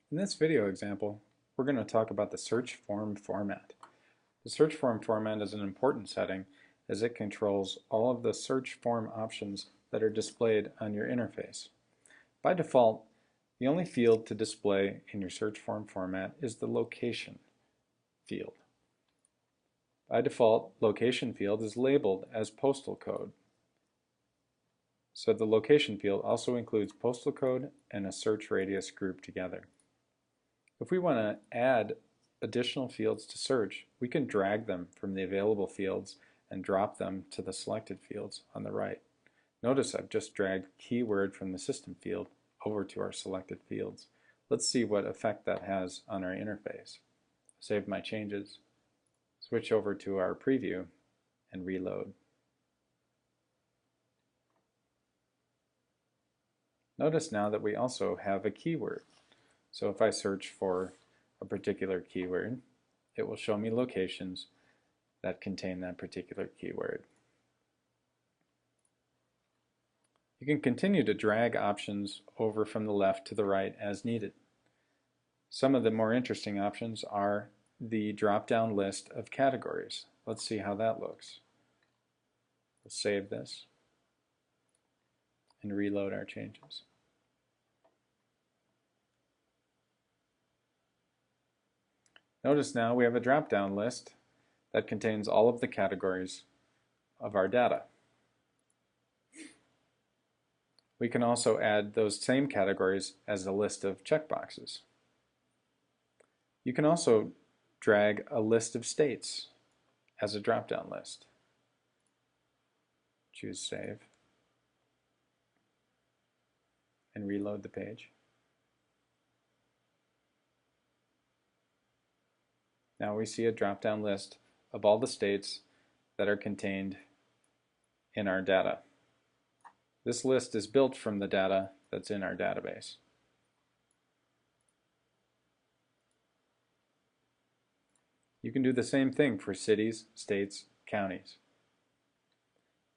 In this video example, we're going to talk about the search form format. The search form format is an important setting as it controls all of the search form options that are displayed on your interface. By default, the only field to display in your search form format is the location field. By default, location field is labeled as postal code. So the location field also includes postal code and a search radius grouped together. If we want to add additional fields to search, we can drag them from the available fields and drop them to the selected fields on the right. Notice I've just dragged keyword from the system field over to our selected fields. Let's see what effect that has on our interface. Save my changes, switch over to our preview, and reload. Notice now that we also have a keyword. So if I search for a particular keyword, it will show me locations that contain that particular keyword. You can continue to drag options over from the left to the right as needed. Some of the more interesting options are the drop-down list of categories. Let's see how that looks. We'll save this and reload our changes. Notice now we have a drop-down list that contains all of the categories of our data. We can also add those same categories as a list of checkboxes. You can also drag a list of states as a drop-down list. Choose Save and reload the page. Now we see a drop-down list of all the states that are contained in our data. This list is built from the data that's in our database. You can do the same thing for cities, states, counties.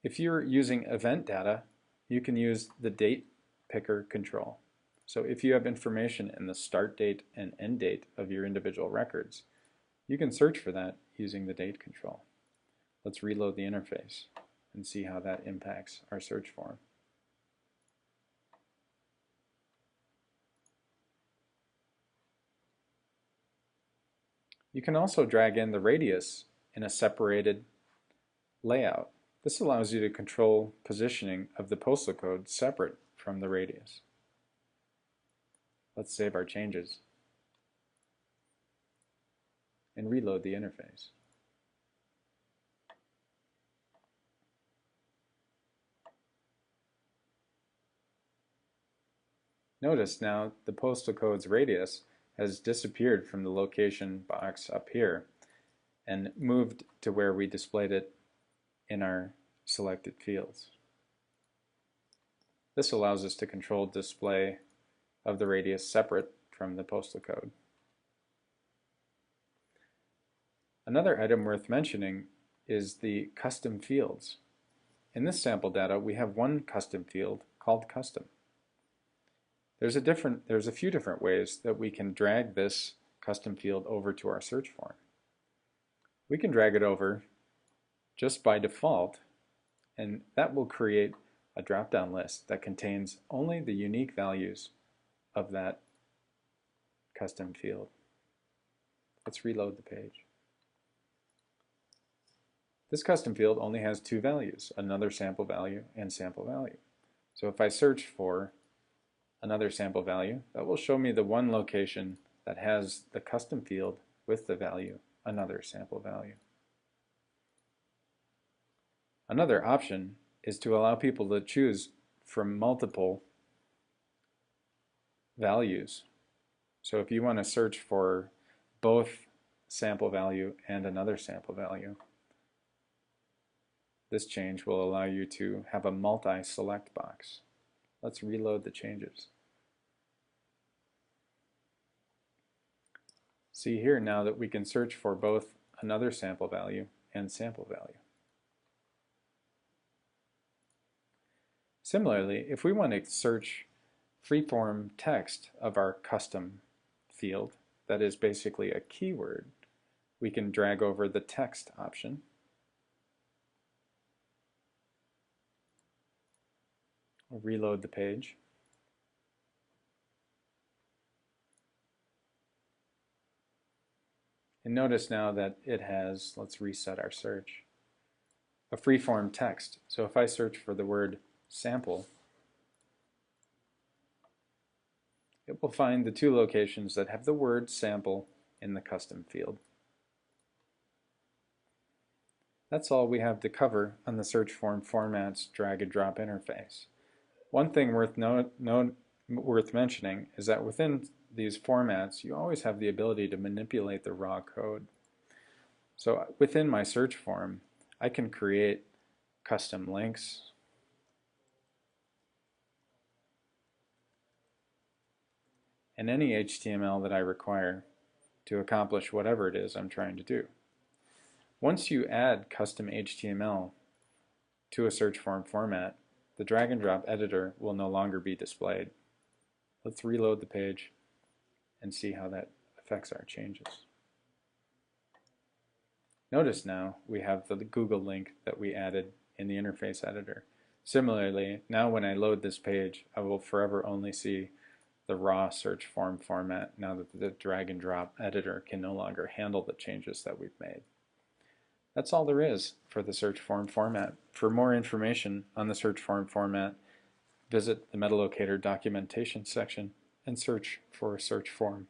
If you're using event data, you can use the date picker control. So if you have information in the start date and end date of your individual records, you can search for that using the date control. Let's reload the interface and see how that impacts our search form. You can also drag in the radius in a separated layout. This allows you to control positioning of the postal code separate from the radius. Let's save our changes and reload the interface. Notice now the postal code's radius has disappeared from the location box up here and moved to where we displayed it in our selected fields. This allows us to control display of the radius separate from the postal code. Another item worth mentioning is the custom fields. In this sample data, we have one custom field called custom. There's a few different ways that we can drag this custom field over to our search form. We can drag it over just by default, and that will create a drop-down list that contains only the unique values of that custom field. Let's reload the page. This custom field only has two values, another sample value and sample value. So if I search for another sample value, that will show me the one location that has the custom field with the value another sample value. Another option is to allow people to choose from multiple values. So if you want to search for both sample value and another sample value, this change will allow you to have a multi-select box. Let's reload the changes. See here now that we can search for both another sample value and sample value. Similarly, if we want to search freeform text of our custom field that is basically a keyword, we can drag over the text option. We'll reload the page. And notice now that it has, let's reset our search, a freeform text. So if I search for the word sample, it will find the two locations that have the word sample in the custom field. That's all we have to cover on the search form formats drag and drop interface. One thing worth mentioning is that within these formats you always have the ability to manipulate the raw code. So within my search form I can create custom links, and any HTML that I require to accomplish whatever it is I'm trying to do. Once you add custom HTML to a search form format, the drag and drop editor will no longer be displayed. Let's reload the page and see how that affects our changes. Notice now we have the Google link that we added in the interface editor. Similarly, now when I load this page, I will forever only see the raw search form format now that the drag and drop editor can no longer handle the changes that we've made. That's all there is for the search form format. For more information on the search form format, visit the MetaLocator documentation section and search for search form.